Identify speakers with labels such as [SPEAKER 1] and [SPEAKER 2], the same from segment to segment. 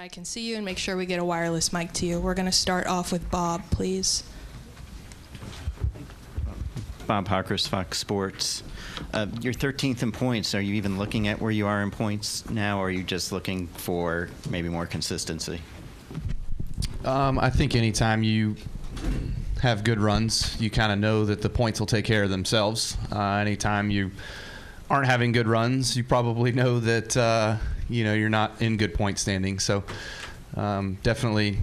[SPEAKER 1] I can see you and make sure we get a wireless mic to you. We're going to start off with Bob, please.
[SPEAKER 2] Bob Hawkers, Fox Sports. You're 13th in points. Are you even looking at where you are in points now, or are you just looking for maybe more consistency?
[SPEAKER 3] I think anytime you have good runs, you kind of know that the points will take care of themselves. Anytime you aren't having good runs, you probably know that you're not in good point standing. So definitely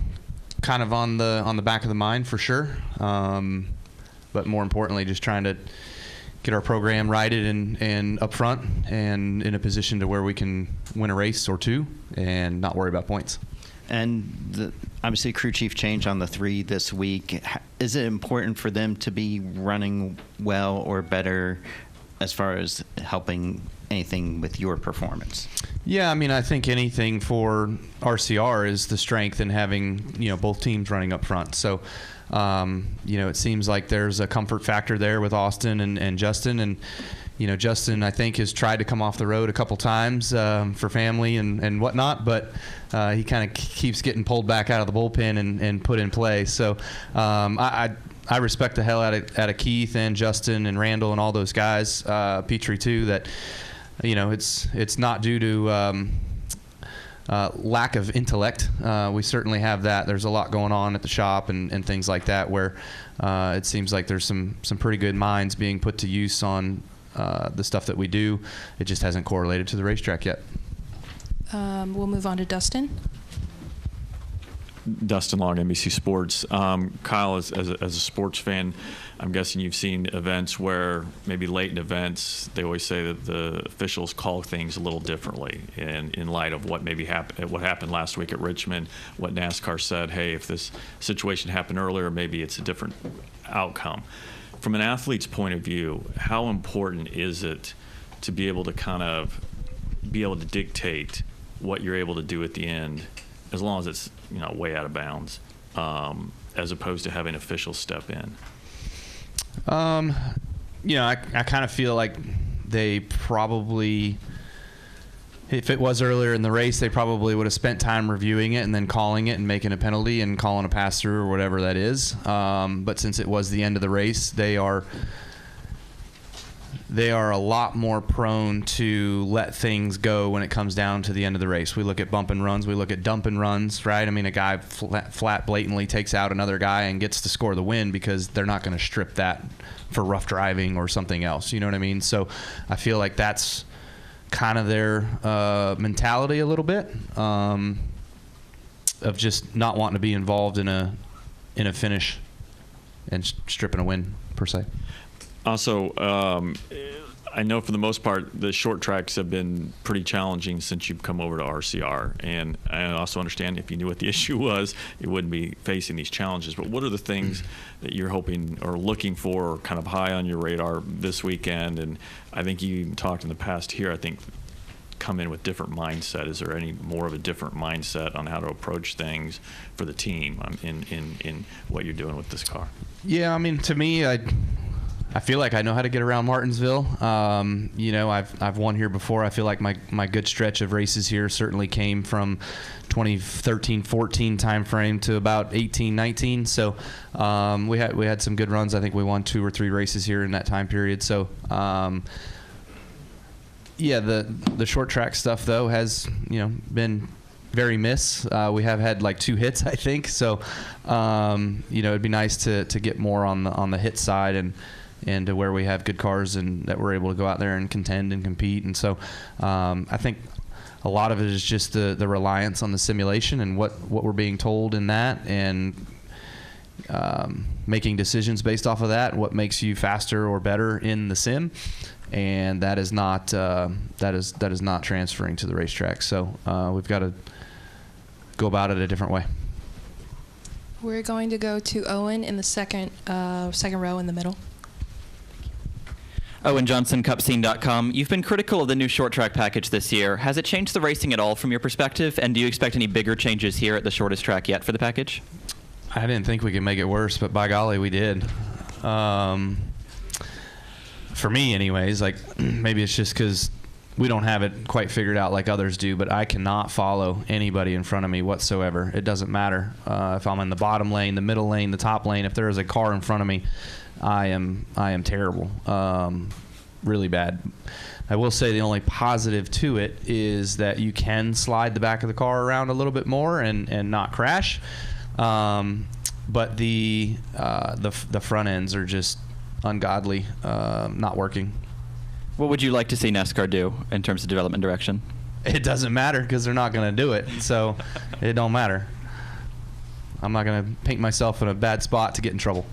[SPEAKER 3] kind of on the back of the mind for sure. But more importantly, just trying to get our program righted and up front and in a position to where we can win a race or two and not worry about points.
[SPEAKER 2] And obviously crew chief change on the 3 this week. Is it important for them to be running well or better as far as helping anything with your performance?
[SPEAKER 3] Yeah, I mean, I think anything for RCR is the strength in having, both teams running up front. So, it seems like there's a comfort factor there with Austin and Justin. And, Justin, I think, has tried to come off the road a couple times for family and whatnot, but he kind of keeps getting pulled back out of the bullpen and put in play. So I respect the hell out of Keith and Justin and Randall and all those guys, Petrie too, that, it's not due to lack of intellect. We certainly have that. There's a lot going on at the shop and things like that where it seems like there's some pretty good minds being put to use on the stuff that we do. It just hasn't correlated to the racetrack yet.
[SPEAKER 1] We'll move on to Dustin.
[SPEAKER 4] Dustin Long, NBC Sports. Kyle, as a sports fan, I'm guessing you've seen events where maybe late in events they always say that the officials call things a little differently in light of what happened last week at Richmond, what NASCAR said, hey, if this situation happened earlier, maybe it's a different outcome. From an athlete's point of view, how important is it to be able to dictate what you're able to do at the end, as long as it's way out of bounds, as opposed to having officials step in?
[SPEAKER 3] I kind of feel like they probably, if it was earlier in the race, they probably would have spent time reviewing it and then calling it and making a penalty and calling a pass through or whatever that is. But since it was the end of the race, they are a lot more prone to let things go when it comes down to the end of the race. We look at bump and runs. We look at dump and runs, right? I mean, a guy flat blatantly takes out another guy and gets to score the win because they're not going to strip that for rough driving or something else. You know what I mean? So I feel like that's kind of their mentality a little bit of just not wanting to be involved in a finish and stripping a win, per se.
[SPEAKER 4] Also, I know for the most part the short tracks have been pretty challenging since you've come over to RCR, and I also understand if you knew what the issue was, you wouldn't be facing these challenges. But what are the things that you're hoping or looking for, or kind of high on your radar this weekend? And I think you even talked in the past here, I think, come in with different mindset. Is there any more of a different mindset on how to approach things for the team in what you're doing with this car?
[SPEAKER 3] Yeah, I mean, to me, I feel like I know how to get around Martinsville. I've won here before. I feel like my good stretch of races here certainly came from 2013-14 time frame to about 18-19. So we had some good runs. I think we won 2 or 3 races here in that time period. So the short track stuff though has been very miss. We have had like 2 hits, I think. So it'd be nice to get more on the hit side and to where we have good cars and that we're able to go out there and contend and compete. And so I think a lot of it is just the reliance on the simulation and what we're being told in that, and making decisions based off of that, what makes you faster or better in the sim. And that is not transferring to the racetrack. So we've got to go about it a different way.
[SPEAKER 1] We're going to go to Owen in the second row in the middle.
[SPEAKER 5] Owen Johnson, CupScene.com. You've been critical of the new short track package this year. Has it changed the racing at all from your perspective? And do you expect any bigger changes here at the shortest track yet for the package?
[SPEAKER 3] I didn't think we could make it worse, but by golly, we did. For me anyways, like maybe it's just because we don't have it quite figured out like others do, but I cannot follow anybody in front of me whatsoever. It doesn't matter if I'm in the bottom lane, the middle lane, the top lane. If there is a car in front of me, I am terrible, really bad. I will say the only positive to it is that you can slide the back of the car around a little bit more and not crash. But the front ends are just ungodly, not working.
[SPEAKER 5] What would you like to see NASCAR do in terms of development direction?
[SPEAKER 3] It doesn't matter because they're not going to do it, so it don't matter. I'm not going to paint myself in a bad spot to get in trouble.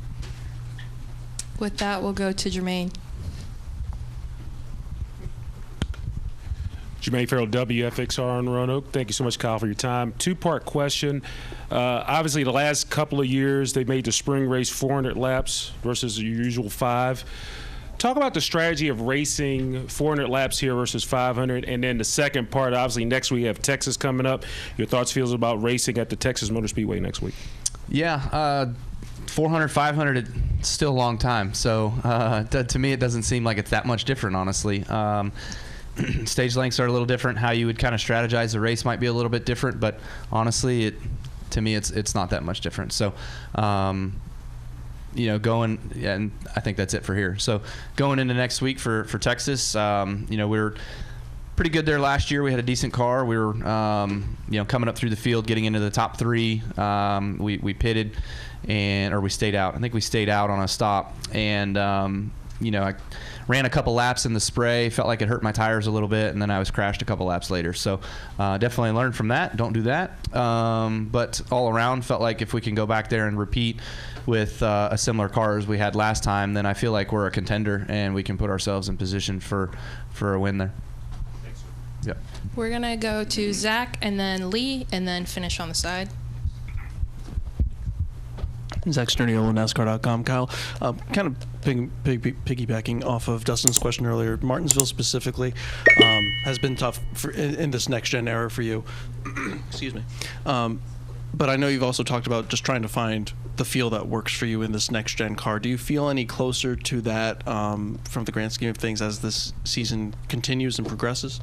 [SPEAKER 1] With that, we'll go to Jermaine.
[SPEAKER 6] Jermaine Farrell, WFXR in Roanoke. Thank you so much, Kyle, for your time. Two-part question. Obviously, the last couple of years, they made the spring race 400 laps versus the usual 5. Talk about the strategy of racing 400 laps here versus 500. And then the second part, obviously, next week we have Texas coming up. Your thoughts, feels about racing at the Texas Motor Speedway next week?
[SPEAKER 3] Yeah, 400, 500, it's still a long time. So to me, it doesn't seem like it's that much different, honestly. Stage lengths are a little different. How you would kind of strategize the race might be a little bit different, but honestly, to me, it's not that much different. So, and I think that's it for here. So going into next week for Texas, we were pretty good there last year. We had a decent car. We were, coming up through the field, getting into the top 3. We pitted or we stayed out. I think we stayed out on a stop, and I ran a couple laps in the spray, felt like it hurt my tires a little bit, and then I was crashed a couple laps later. So definitely learned from that. Don't do that. But all around, felt like if we can go back there and repeat with a similar car as we had last time, then I feel like we're a contender and we can put ourselves in position for a win there.
[SPEAKER 6] Thanks, sir.
[SPEAKER 3] Yep.
[SPEAKER 1] We're going to go to Zach and then Lee and then finish on the side.
[SPEAKER 7] Zach Sterniolo, NASCAR.com. Kyle, kind of piggybacking off of Dustin's question earlier, Martinsville specifically has been tough in this next-gen era for you. Excuse me. But I know you've also talked about just trying to find the feel that works for you in this next-gen car. Do you feel any closer to that from the grand scheme of things as this season continues and progresses?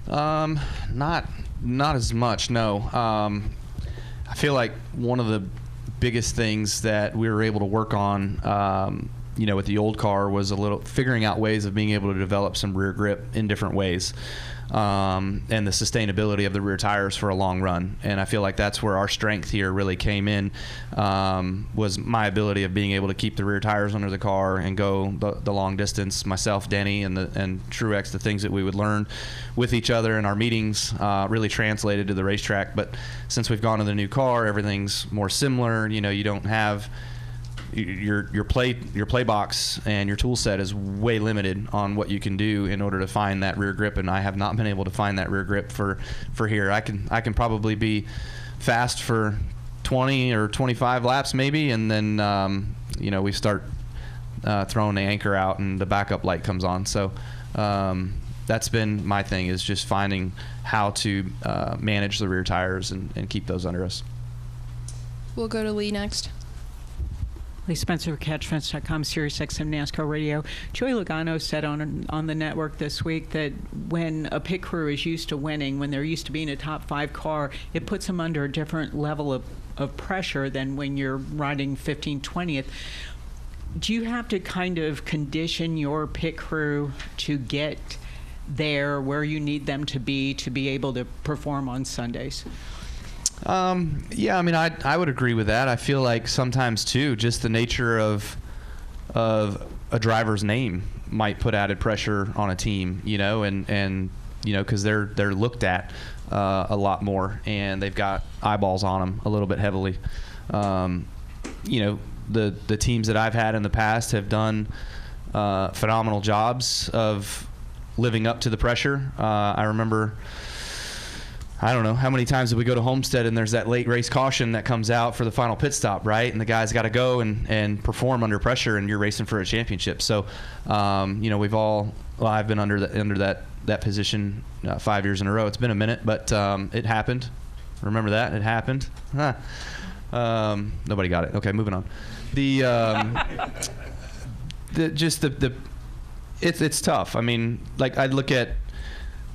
[SPEAKER 3] Not as much, no. I feel like one of the biggest things that we were able to work on, with the old car was a little figuring out ways of being able to develop some rear grip in different ways, and the sustainability of the rear tires for a long run. And I feel like that's where our strength here really came in, was my ability of being able to keep the rear tires under the car and go the long distance. Myself, Denny, and Truex, the things that we would learn with each other in our meetings really translated to the racetrack. But since we've gone to the new car, everything's more similar. You don't have your play box and your tool set is way limited on what you can do in order to find that rear grip, and I have not been able to find that rear grip for here. I can probably be fast for 20 or 25 laps maybe, and then we start throwing the anchor out and the backup light comes on. So that's been my thing, is just finding how to manage the rear tires and keep those under us.
[SPEAKER 1] We'll go to Lee next.
[SPEAKER 8] Lee Spencer, CatchFence.com, SiriusXM NASCAR Radio. Joey Logano said on the network this week that when a pit crew is used to winning, when they're used to being a top 5 car, it puts them under a different level of pressure than when you're riding 15th, 20th. Do you have to kind of condition your pit crew to get there where you need them to be able to perform on Sundays?
[SPEAKER 3] Yeah, I mean, I would agree with that. I feel like sometimes too, just the nature of a driver's name might put added pressure on a team, and because they're looked at a lot more, and they've got eyeballs on them a little bit heavily. The teams that I've had in the past have done phenomenal jobs of living up to the pressure. I remember, I don't know how many times did we go to Homestead and there's that late race caution that comes out for the final pit stop, right? And the guy's got to go and perform under pressure, and you're racing for a championship. So, I've been under that position 5 years in a row. It's been a minute, but it happened. Remember that? It happened. Nobody got it. Okay, moving on. It's tough. I mean, like, I'd look at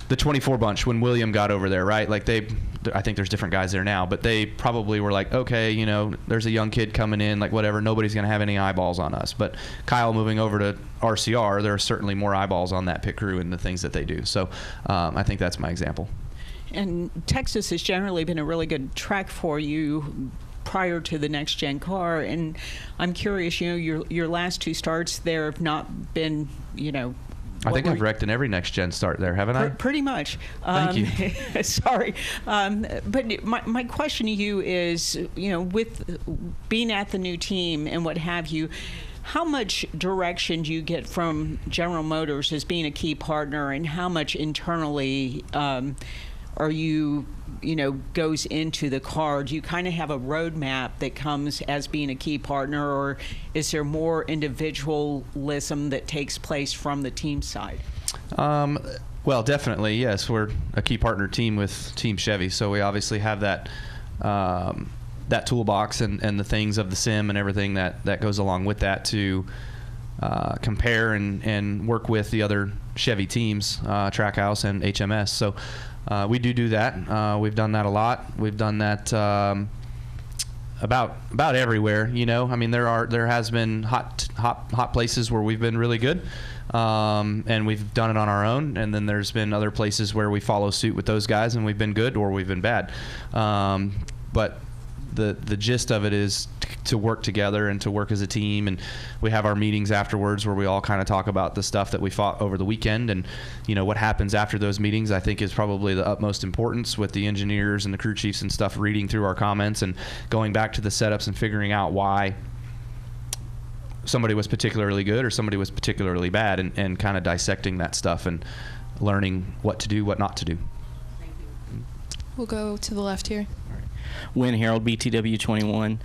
[SPEAKER 3] the 24 bunch when William got over there, right? Like I think there's different guys there now, but they probably were like, okay, you know, there's a young kid coming in, like whatever, nobody's going to have any eyeballs on us. But Kyle moving over to RCR, there are certainly more eyeballs on that pit crew and the things that they do. So I think that's my example.
[SPEAKER 8] And Texas has generally been a really good track for you prior to the next gen car, and I'm curious, you know, your last 2 starts there have not been, you know,
[SPEAKER 3] I think I've wrecked in every next gen start there, haven't I?
[SPEAKER 8] Pretty much.
[SPEAKER 3] Thank you.
[SPEAKER 8] Sorry. But my question to you is, you know, with being at the new team and what have you, how much direction do you get from General Motors as being a key partner, and how much internally are you know, goes into the car? Do you kind of have a roadmap that comes as being a key partner, or is there more individualism that takes place from the team side?
[SPEAKER 3] Well, definitely, yes. We're a key partner team with Team Chevy, so we obviously have that that toolbox and the things of the sim and everything that goes along with that to compare and work with the other Chevy teams, Trackhouse and HMS. So we do that. We've done that a lot. We've done that about everywhere. You know, I mean, there has been hot places where we've been really good, and we've done it on our own. And then there's been other places where we follow suit with those guys, and we've been good or we've been bad. But the gist of it is to work together and to work as a team, and we have our meetings afterwards where we all kind of talk about the stuff that we fought over the weekend, and you know what happens after those meetings I think is probably the utmost importance, with the engineers and the crew chiefs and stuff reading through our comments and going back to the setups and figuring out why somebody was particularly good or somebody was particularly bad, and kind of dissecting that stuff and learning what to do, what not to do.
[SPEAKER 1] We'll go to the left here.
[SPEAKER 9] Wynn Harold, BTW 21.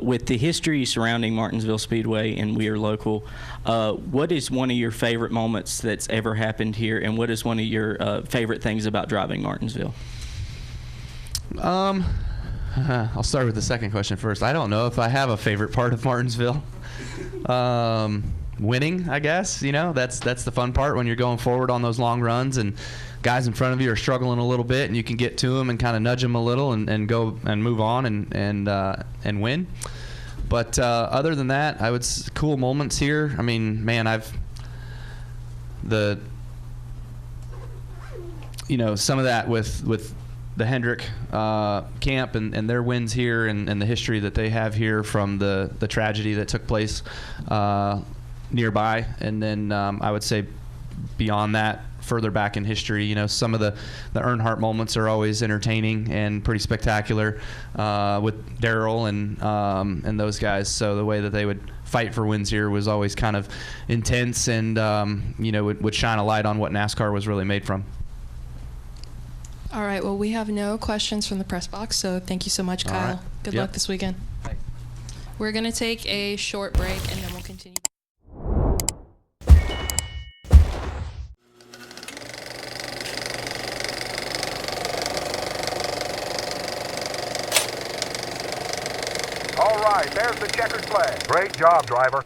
[SPEAKER 9] With the history surrounding Martinsville Speedway, and we are local, what is one of your favorite moments that's ever happened here, and what is one of your favorite things about driving Martinsville?
[SPEAKER 3] I'll start with the second question first. I don't know if I have a favorite part of Martinsville. Winning, I guess. You know, that's the fun part when you're going forward on those long runs and guys in front of you are struggling a little bit, and you can get to them and kind of nudge them a little and go and move on and win. But other than that, I would cool moments here. I mean, man, some of that with the Hendrick camp and their wins here and the history that they have here from the tragedy that took place nearby, and then I would say beyond that, further back in history, you know, some of the Earnhardt moments are always entertaining and pretty spectacular with Darrell and those guys. So the way that they would fight for wins here was always kind of intense, and would shine a light on what NASCAR was really made from.
[SPEAKER 1] All right, well, we have no questions from the press box, so thank you so much, Kyle.
[SPEAKER 3] All right.
[SPEAKER 1] Good
[SPEAKER 3] Yep.
[SPEAKER 1] luck this weekend.
[SPEAKER 3] Thanks.
[SPEAKER 1] We're going to take a short break, and then we'll continue.
[SPEAKER 10] All right, there's the checkered flag. Great job, driver.